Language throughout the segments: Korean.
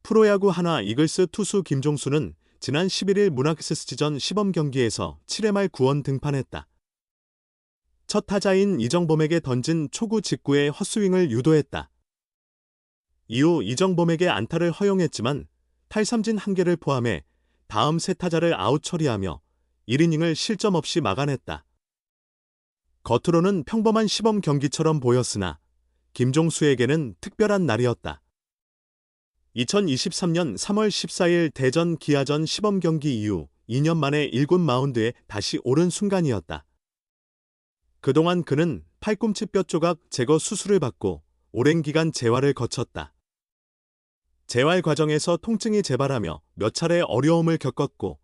프로야구 하나 이글스 투수 김종수는 지난 11일 문학SSG전 시범 경기에서 7회 말 9원 등판했다. 첫 타자인 이정범에게 던진 초구 직구에 헛스윙을 유도했다. 이후 이정범에게 안타를 허용했지만 탈삼진 1개를 포함해 다음 세 타자를 아웃 처리하며 1이닝을 실점 없이 막아냈다. 겉으로는 평범한 시범 경기처럼 보였으나 김종수에게는 특별한 날이었다. 2023년 3월 14일 대전 기아전 시범 경기 이후 2년 만에 1군 마운드에 다시 오른 순간이었다. 그동안 그는 팔꿈치 뼈 조각 제거 수술을 받고 오랜 기간 재활을 거쳤다. 재활 과정에서 통증이 재발하며 몇 차례 어려움을 겪었고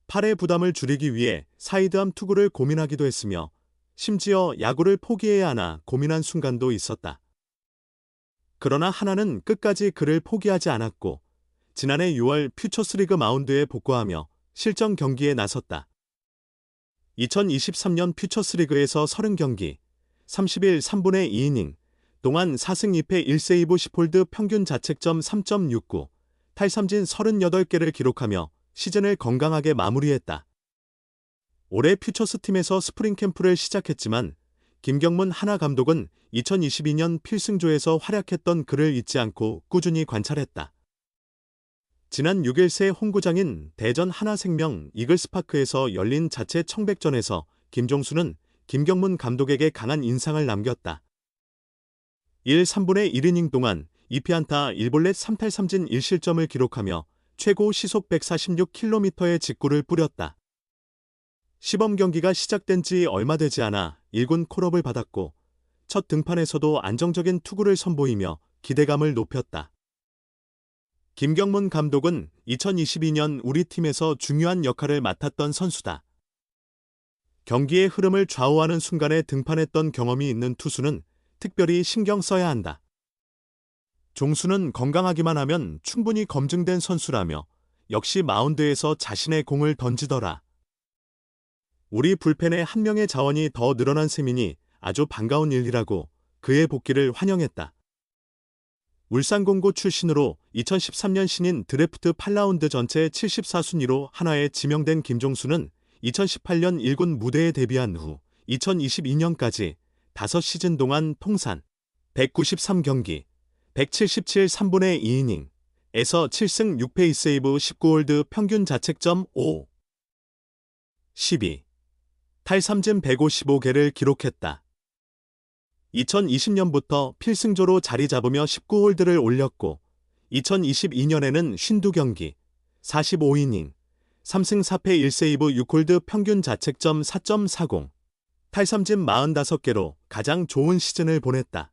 팔의 부담을 줄이기 위해 사이드암 투구를 고민하기도 했으며 심지어 야구를 포기해야 하나 고민한 순간도 있었다. 그러나 하나는 끝까지 그를 포기하지 않았고 지난해 6월 퓨처스리그 마운드에 복구하며 실전 경기에 나섰다. 2023년 퓨처스리그에서 30경기, 30일 3분의 2이닝 동안 4승 2패 1세이브 10홀드 평균 자책점 3.69, 탈삼진 38개를 기록하며 시즌을 건강하게 마무리했다. 올해 퓨처스 팀에서 스프링 캠프를 시작했지만 김경문 하나 감독은 2022년 필승조에서 활약했던 그를 잊지 않고 꾸준히 관찰했다. 지난 6일 새 홈구장인 대전 하나생명 이글스파크에서 열린 자체 청백전에서 김종수는 김경문 감독에게 강한 인상을 남겼다. 1, 3분의 1이닝 동안 2피안타 1볼넷 3탈삼진 1실점을 기록하며 최고 시속 146km의 직구를 뿌렸다. 시범 경기가 시작된 지 얼마 되지 않아 1군 콜업을 받았고 첫 등판에서도 안정적인 투구를 선보이며 기대감을 높였다. 김경문 감독은 2022년 우리 팀에서 중요한 역할을 맡았던 선수다. 경기의 흐름을 좌우하는 순간에 등판했던 경험이 있는 투수는 특별히 신경 써야 한다. 종수는 건강하기만 하면 충분히 검증된 선수라며 역시 마운드에서 자신의 공을 던지더라. 우리 불펜에 한 명의 자원이 더 늘어난 셈이니 아주 반가운 일이라고 그의 복귀를 환영했다. 울산공고 출신으로 2013년 신인 드래프트 8라운드 전체 74순위로 한화에 지명된 김종수는 2018년 1군 무대에 데뷔한 후 2022년까지 5시즌 동안 통산 193경기, 177 3분의 2이닝에서 7승 6패 2세이브 19홀드 평균 자책점 5, 12, 탈삼진 155개를 기록했다. 2020년부터 필승조로 자리 잡으며 19홀드를 올렸고 2022년에는 52경기, 45이닝, 3승 4패 1세이브 6홀드 평균 자책점 4.40, 탈삼진 45개로 가장 좋은 시즌을 보냈다.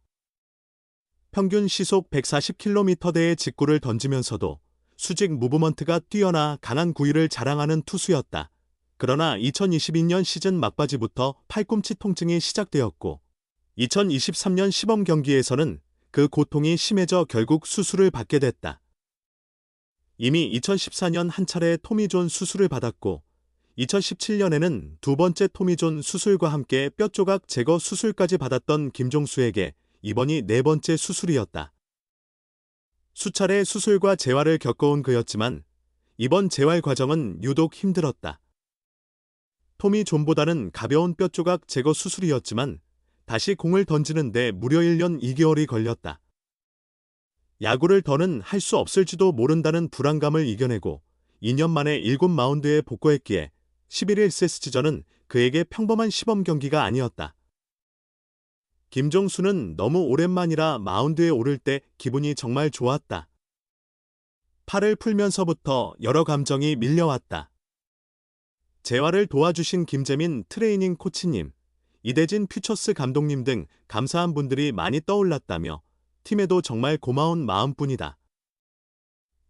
평균 시속 140km대의 직구를 던지면서도 수직 무브먼트가 뛰어나 강한 구위를 자랑하는 투수였다. 그러나 2022년 시즌 막바지부터 팔꿈치 통증이 시작되었고 2023년 시범 경기에서는 그 고통이 심해져 결국 수술을 받게 됐다. 이미 2014년 한 차례 토미존 수술을 받았고 2017년에는 두 번째 토미존 수술과 함께 뼈조각 제거 수술까지 받았던 김종수에게 이번이 네 번째 수술이었다. 수차례 수술과 재활을 겪어온 그였지만 이번 재활 과정은 유독 힘들었다. 토미존보다는 가벼운 뼈조각 제거 수술이었지만 다시 공을 던지는데 무려 1년 2개월이 걸렸다. 야구를 더는 할 수 없을지도 모른다는 불안감을 이겨내고 2년 만에 1군 마운드에 복구했기에 11일 SSG전은 그에게 평범한 시범 경기가 아니었다. 김종수는 너무 오랜만이라 마운드에 오를 때 기분이 정말 좋았다. 팔을 풀면서부터 여러 감정이 밀려왔다. 재활을 도와주신 김재민 트레이닝 코치님, 이대진 퓨처스 감독님 등 감사한 분들이 많이 떠올랐다며 팀에도 정말 고마운 마음뿐이다.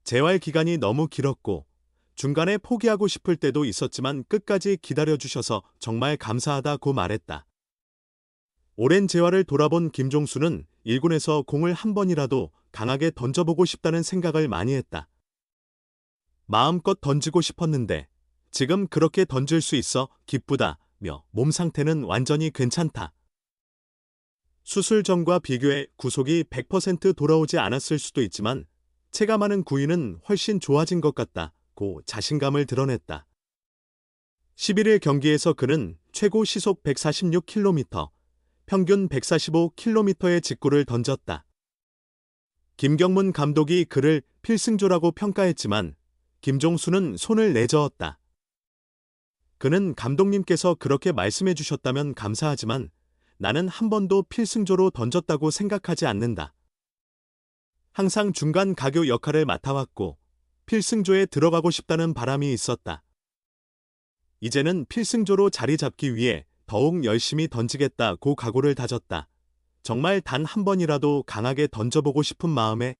재활 기간이 너무 길었고 중간에 포기하고 싶을 때도 있었지만 끝까지 기다려주셔서 정말 감사하다고 말했다. 오랜 재활을 돌아본 김종수는 1군에서 공을 한 번이라도 강하게 던져보고 싶다는 생각을 많이 했다. 마음껏 던지고 싶었는데 지금 그렇게 던질 수 있어 기쁘다며 몸 상태는 완전히 괜찮다. 수술 전과 비교해 구속이 100% 돌아오지 않았을 수도 있지만 체감하는 구위는 훨씬 좋아진 것 같다고 자신감을 드러냈다. 11일 경기에서 그는 최고 시속 146km, 평균 145km의 직구를 던졌다. 김경문 감독이 그를 필승조라고 평가했지만 김종수는 손을 내저었다. 그는 감독님께서 그렇게 말씀해 주셨다면 감사하지만 나는 한 번도 필승조로 던졌다고 생각하지 않는다. 항상 중간 가교 역할을 맡아왔고 필승조에 들어가고 싶다는 바람이 있었다. 이제는 필승조로 자리 잡기 위해 더욱 열심히 던지겠다고 각오를 다졌다. 정말 단 한 번이라도 강하게 던져보고 싶은 마음에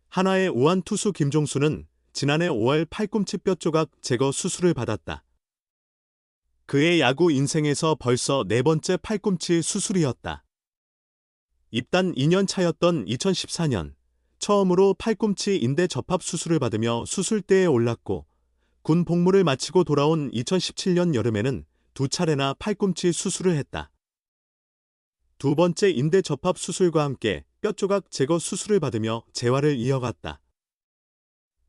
한화의 우완 투수 김종수는 지난해 5월 팔꿈치 뼈 조각 제거 수술을 받았다. 그의 야구 인생에서 벌써 4번째 팔꿈치 수술이었다. 입단 2년 차였던 2014년 처음으로 팔꿈치 인대 접합 수술을 받으며 수술대에 올랐고 군 복무를 마치고 돌아온 2017년 여름에는 2차례나 팔꿈치 수술을 했다. 두 번째 인대 접합 수술과 함께 뼈조각 제거 수술을 받으며 재활을 이어갔다.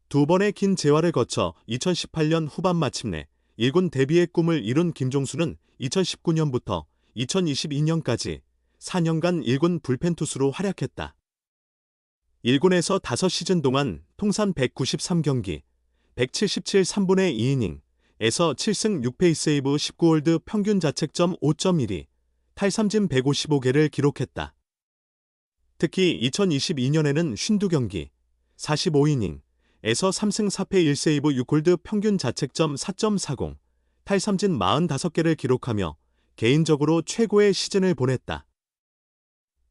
두 번의 긴 재활을 거쳐 2018년 후반 마침내 1군 데뷔의 꿈을 이룬 김종수는 2019년부터 2022년까지 4년간 1군 불펜 투수로 활약했다. 1군에서 5시즌 동안 통산 193경기, 177 3분의 2이닝에서 7승 6패 세이브 19홀드 평균 자책점 5.12, 탈삼진 155개를 기록했다. 특히 2022년에는 52경기, 45이닝에서 3승 4패 1세이브 6홀드 평균 자책점 4.40, 탈삼진 45개를 기록하며 개인적으로 최고의 시즌을 보냈다.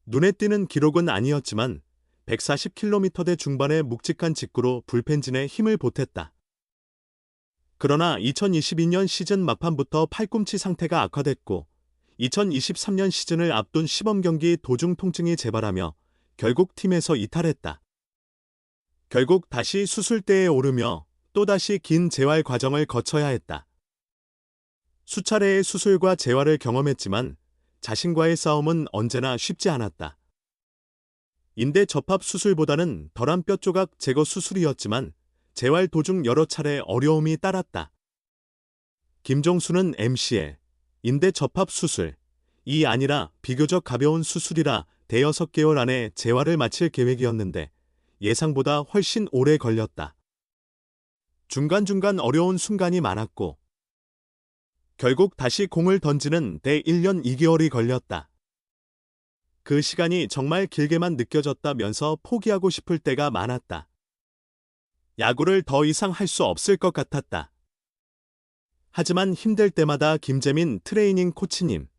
눈에 띄는 기록은 아니었지만 140km대 중반의 묵직한 직구로 불펜진에 힘을 보탰다. 그러나 2022년 시즌 막판부터 팔꿈치 상태가 악화됐고 2023년 시즌을 앞둔 시범경기 도중 통증이 재발하며 결국 팀에서 이탈했다. 결국 다시 수술대에 오르며 또다시 긴 재활 과정을 거쳐야 했다. 수차례의 수술과 재활을 경험했지만 자신과의 싸움은 언제나 쉽지 않았다. 인대 접합 수술보다는 덜한 뼈조각 제거 수술이었지만 재활 도중 여러 차례 어려움이 따랐다. 김종수는 MCL, 인대 접합 수술이 아니라 비교적 가벼운 수술이라 대여섯 개월 안에 재활을 마칠 계획이었는데 예상보다 훨씬 오래 걸렸다. 중간중간 어려운 순간이 많았고 결국 다시 공을 던지는 데 1년 2개월이 걸렸다. 그 시간이 정말 길게만 느껴졌다면서 포기하고 싶을 때가 많았다. 야구를 더 이상 할 수 없을 것 같았다. 하지만 힘들 때마다 김재민 트레이닝 코치님,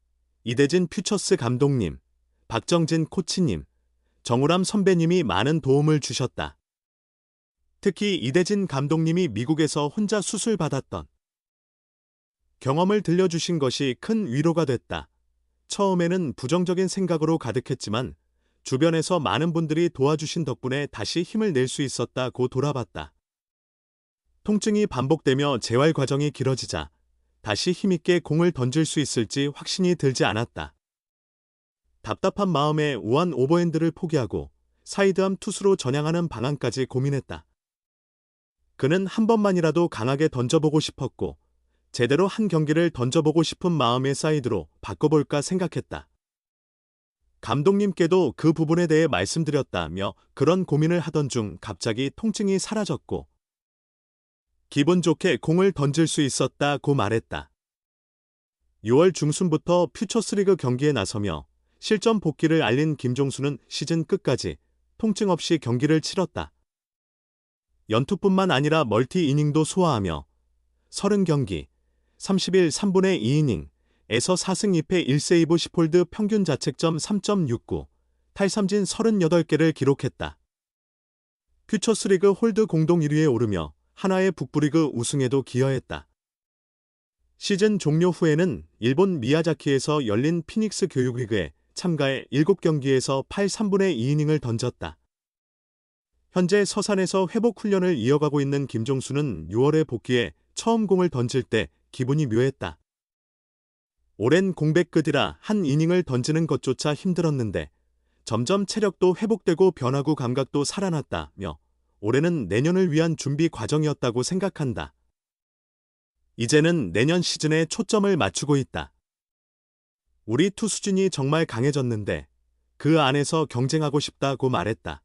이대진 퓨처스 감독님, 박정진 코치님, 정우람 선배님이 많은 도움을 주셨다. 특히 이대진 감독님이 미국에서 혼자 수술받았던 경험을 들려주신 것이 큰 위로가 됐다. 처음에는 부정적인 생각으로 가득했지만 주변에서 많은 분들이 도와주신 덕분에 다시 힘을 낼 수 있었다고 돌아봤다. 통증이 반복되며 재활 과정이 길어지자 다시 힘있게 공을 던질 수 있을지 확신이 들지 않았다. 답답한 마음에 우완 오버핸드를 포기하고 사이드암 투수로 전향하는 방안까지 고민했다. 그는 한 번만이라도 강하게 던져보고 싶었고 제대로 한 경기를 던져보고 싶은 마음의 사이드로 바꿔볼까 생각했다. 감독님께도 그 부분에 대해 말씀드렸다며 그런 고민을 하던 중 갑자기 통증이 사라졌고 기분 좋게 공을 던질 수 있었다고 말했다. 6월 중순부터 퓨처스리그 경기에 나서며 실전 복귀를 알린 김종수는 시즌 끝까지 통증 없이 경기를 치렀다. 연투뿐만 아니라 멀티 이닝도 소화하며 30경기, 30일 3분의 2이닝에서 4승 2패 1세이브 10홀드 평균 자책점 3.69, 탈삼진 38개를 기록했다. 퓨처스리그 홀드 공동 1위에 오르며 한화의 북부리그 우승에도 기여했다. 시즌 종료 후에는 일본 미야자키에서 열린 피닉스 교육리그에 참가해 7경기에서 8 3분의 2이닝을 던졌다. 현재 서산에서 회복 훈련을 이어가고 있는 김종수는 6월에 복귀해 처음 공을 던질 때 기분이 묘했다. 오랜 공백 끝이라 한 이닝을 던지는 것조차 힘들었는데 점점 체력도 회복되고 변화구 감각도 살아났다며 올해는 내년을 위한 준비 과정이었다고 생각한다. 이제는 내년 시즌에 초점을 맞추고 있다. 우리 투수진이 정말 강해졌는데 그 안에서 경쟁하고 싶다고 말했다.